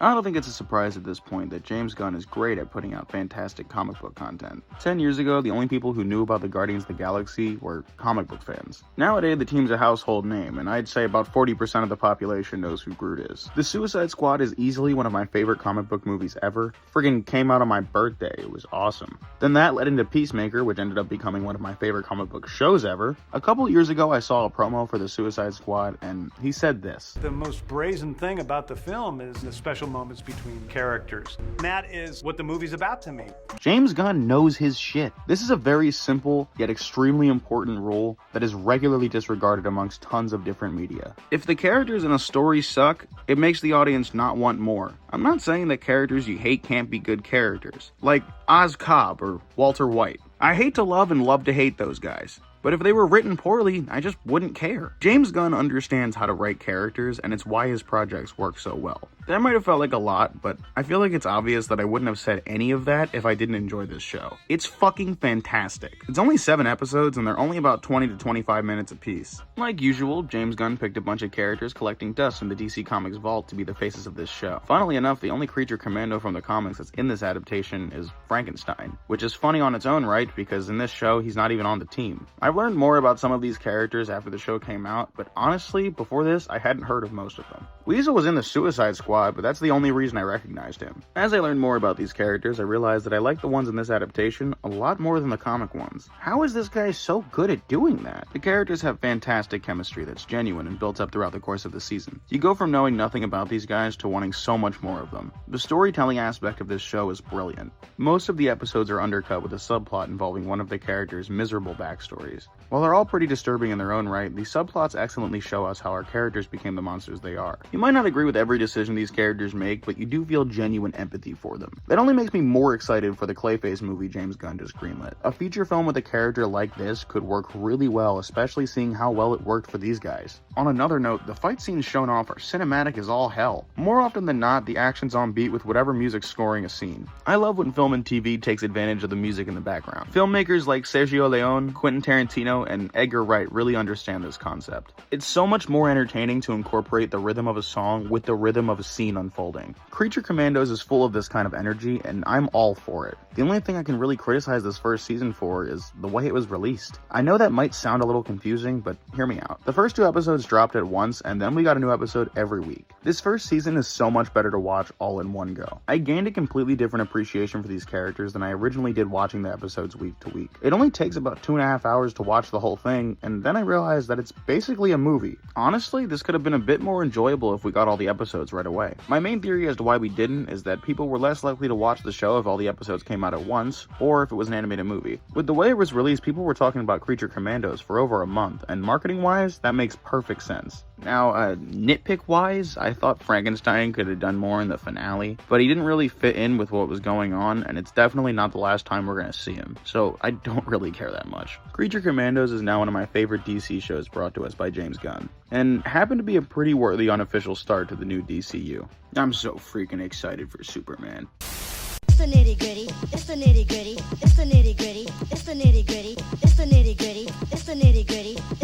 I don't think it's a surprise at this point that James Gunn is great at putting out fantastic comic book content. 10 years ago, the only people who knew about the Guardians of the Galaxy were comic book fans. Nowadays, the team's a household name, and I'd say about 40% of the population knows who Groot is. The Suicide Squad is easily one of my favorite comic book movies ever. Friggin' came out on my birthday, it was awesome. Then that led into Peacemaker, which ended up becoming one of my favorite comic book shows ever. A couple years ago, I saw a promo for the Suicide Squad, and he said this. The most brazen thing about the film is the special moments between characters. And that is what the movie's about to me. James Gunn knows his shit. This is a very simple, yet extremely important rule that is regularly disregarded amongst tons of different media. If the characters in a story suck, it makes the audience not want more. I'm not saying that characters you hate can't be good characters, like Oz Cobb or Walter White. I hate to love and love to hate those guys. But if they were written poorly, I just wouldn't care. James Gunn understands how to write characters, and it's why his projects work so well. That might have felt like a lot, but I feel like it's obvious that I wouldn't have said any of that if I didn't enjoy this show. It's fucking fantastic. It's only 7 episodes, and they're only about 20 to 25 minutes apiece. Like usual, James Gunn picked a bunch of characters collecting dust from the DC Comics vault to be the faces of this show. Funnily enough, the only creature commando from the comics that's in this adaptation is Frankenstein, which is funny on its own right, because in this show, he's not even on the team. I've learned more about some of these characters after the show came out, but honestly, before this, I hadn't heard of most of them. Weasel was in the Suicide Squad, but that's the only reason I recognized him. As I learned more about these characters, I realized that I like the ones in this adaptation a lot more than the comic ones. How is this guy so good at doing that? The characters have fantastic chemistry that's genuine and built up throughout the course of the season. You go from knowing nothing about these guys to wanting so much more of them. The storytelling aspect of this show is brilliant. Most of the episodes are undercut with a subplot involving one of the characters' miserable backstories. While they're all pretty disturbing in their own right, these subplots excellently show us how our characters became the monsters they are. You might not agree with every decision these characters make, but you do feel genuine empathy for them. That only makes me more excited for the Clayface movie James Gunn just greenlit. A feature film with a character like this could work really well, especially seeing how well it worked for these guys. On another note, the fight scenes shown off are cinematic as all hell. More often than not, the action's on beat with whatever music's scoring a scene. I love when film and TV takes advantage of the music in the background. Filmmakers like Sergio Leone, Quentin Tarantino, and Edgar Wright really understand this concept. It's so much more entertaining to incorporate the rhythm of a song with the rhythm of a scene unfolding. Creature Commandos is full of this kind of energy, and I'm all for it. The only thing I can really criticize this first season for is the way it was released. I know that might sound a little confusing, but hear me out. The first 2 episodes dropped at once, and then we got a new episode every week. This first season is so much better to watch all in one go. I gained a completely different appreciation for these characters than I originally did watching the episodes week to week. It only takes about 2.5 hours to watch the whole thing, and then I realized that it's basically a movie. Honestly, this could have been a bit more enjoyable if we got all the episodes right away. My main theory as to why we didn't is that people were less likely to watch the show if all the episodes came out at once, or if it was an animated movie. With the way it was released, people were talking about Creature Commandos for over a month, and marketing-wise, that makes perfect sense. Now, nitpick-wise, I thought Frankenstein could have done more in the finale, but he didn't really fit in with what was going on, and it's definitely not the last time we're gonna see him, so I don't really care that much. Creature Commandos is now one of my favorite DC shows brought to us by James Gunn, and happened to be a pretty worthy unofficial start to the new DCU. I'm so freaking excited for Superman. It's the nitty gritty, it's the nitty gritty, it's the nitty gritty, it's the nitty gritty, it's the nitty gritty, it's the nitty gritty.